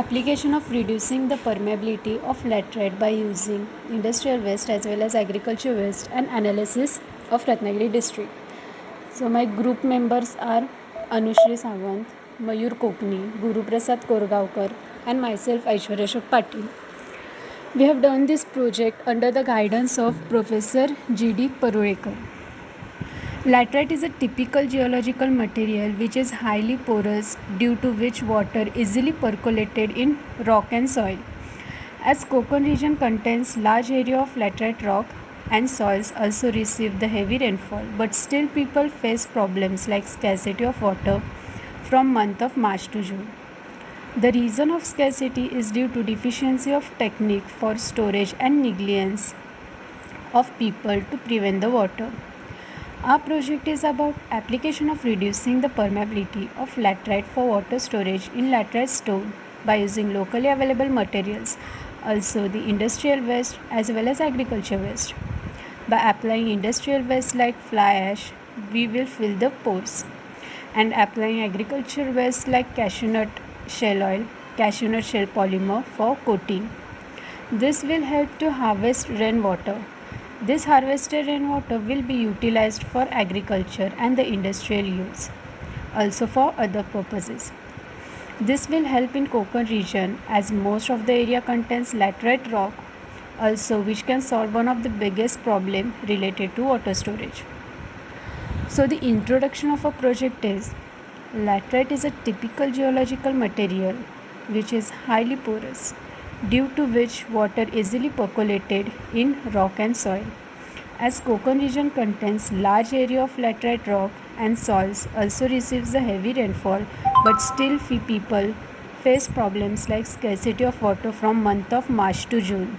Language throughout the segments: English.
Application of reducing the permeability of laterite by using industrial waste as well as agriculture waste and analysis of Ratnagiri district. So my group members are Anushri Sawant, Mayur Kokni, Guru Prasad Korgaonkar and myself Aishwarya Ashok Patil. We have done this project under the guidance of Professor G.D. Parulekar. Laterite is a typical geological material which is highly porous, due to which water easily percolated in rock and soil. As Konkan region contains large area of laterite rock and soils also receive the heavy rainfall, but still people face problems like scarcity of water from month of March to June. The reason of scarcity is due to deficiency of technique for storage and negligence of people to prevent the water. Our project is about application of reducing the permeability of laterite for water storage in laterite stone by using locally available materials, also the industrial waste as well as agriculture waste. By applying industrial waste like fly ash, we will fill the pores, and applying agriculture waste like cashew nut shell oil, cashew nut shell polymer for coating. This will help to harvest rainwater. This harvested rainwater will be utilized for agriculture and the industrial use, also for other purposes. This will help in Konkan region as most of the area contains laterite rock, also which can solve one of the biggest problem related to water storage. So the introduction of a project is laterite is a typical geological material which is highly porous, due to which water easily percolated in rock and soil. As Konkan region contains large area of laterite rock and soils also receives a heavy rainfall, but still people face problems like scarcity of water from month of March to June.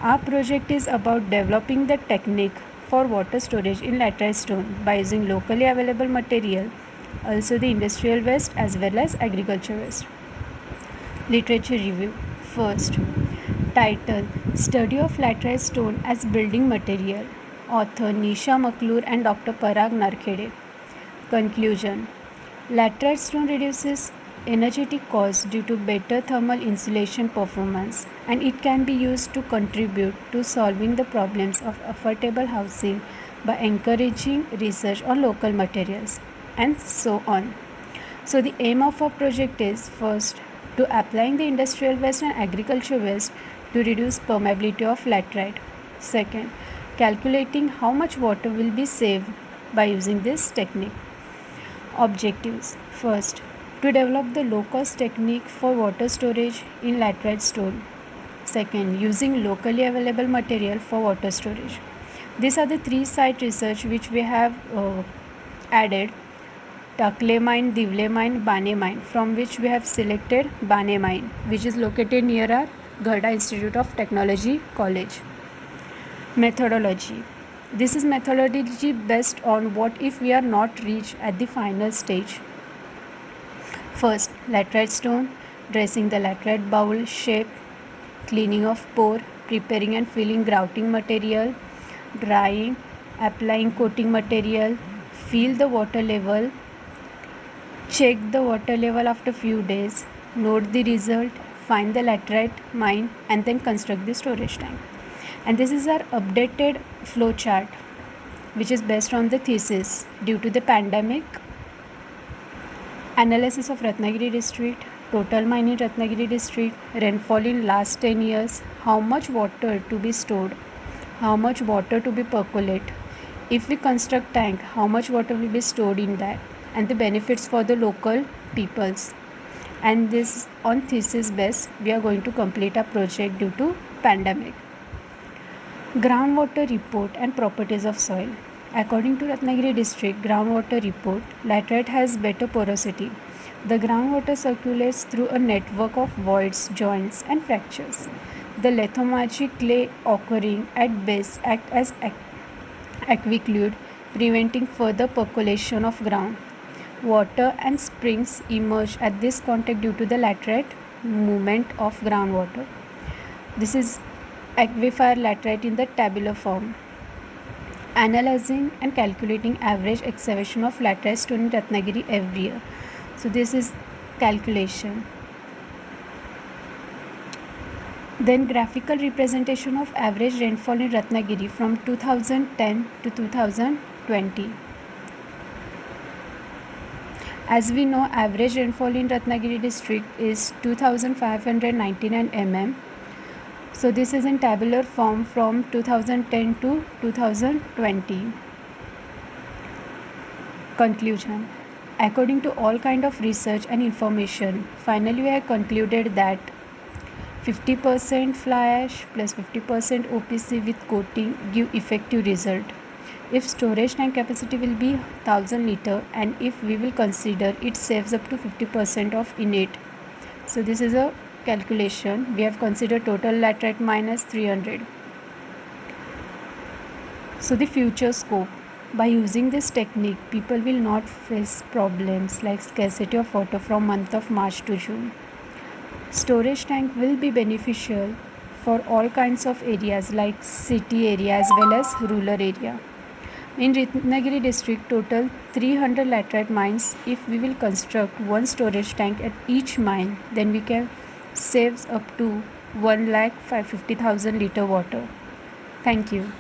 Our project is about developing the technique for water storage in laterite stone by using locally available material, also the industrial waste as well as agriculture waste. Literature review. First, title Study of Laterite Stone as Building Material. Author Nisha McClure and Dr. Parag Narkhede. Conclusion. Laterite stone reduces energetic cost due to better thermal insulation performance, and it can be used to contribute to solving the problems of affordable housing by encouraging research on local materials, and so on. So the aim of our project is first to applying the industrial waste and agriculture waste to reduce permeability of laterite. Second, calculating how much water will be saved by using this technique. Objectives. First, to develop the low-cost technique for water storage in laterite stone. Second, using locally available material for water storage. These are the three site research which we have added: Takle mine, Divle mine, Bane mine, from which we have selected Bane mine, which is located near our Gharda Institute of Technology College. Methodology. This is methodology based on what if we are not reached at the final stage. First, laterite stone, dressing the laterite bowl shape, cleaning of pore, preparing and filling grouting material, drying, applying coating material, feel the water level, check the water level after few days, note the result, find the laterite mine, and then construct the storage tank. And this is our updated flow chart, which is based on the thesis due to the pandemic. Analysis of Ratnagiri district, total mine in Ratnagiri district, rainfall in last 10 years, how much water to be stored, how much water to be percolate. If we construct tank, how much water will be stored in that, and the benefits for the local peoples. And this on thesis base we are going to complete our project due to pandemic. Groundwater report and properties of soil. According to Ratnagiri district groundwater report, laterite has better porosity. The groundwater circulates through a network of voids, joints and fractures. The lithomagic clay occurring at base act as aquiclude, preventing further percolation of ground. Water and springs emerge at this contact due to the laterite movement of groundwater. This is aquifer laterite in the tabular form. Analyzing and calculating average excavation of laterite stone in Ratnagiri every year. So this is calculation. Then graphical representation of average rainfall in Ratnagiri from 2010 to 2020. As we know, average rainfall in Ratnagiri district is 2599 mm. So this is in tabular form from 2010 to 2020. Conclusion. According to all kind of research and information, finally we have concluded that 50% fly ash plus 50% OPC with coating give effective result. If storage tank capacity will be 1000 liter, and if we will consider it saves up to 50% of in it. So this is a calculation. We have considered total laterite minus 300. So the future scope. By using this technique, people will not face problems like scarcity of water from month of March to June. Storage tank will be beneficial for all kinds of areas like city area as well as rural area. In Ratnagiri district, total 300 laterite mines. If we will construct one storage tank at each mine, then we can save up to 1,50,000 liter water. Thank you.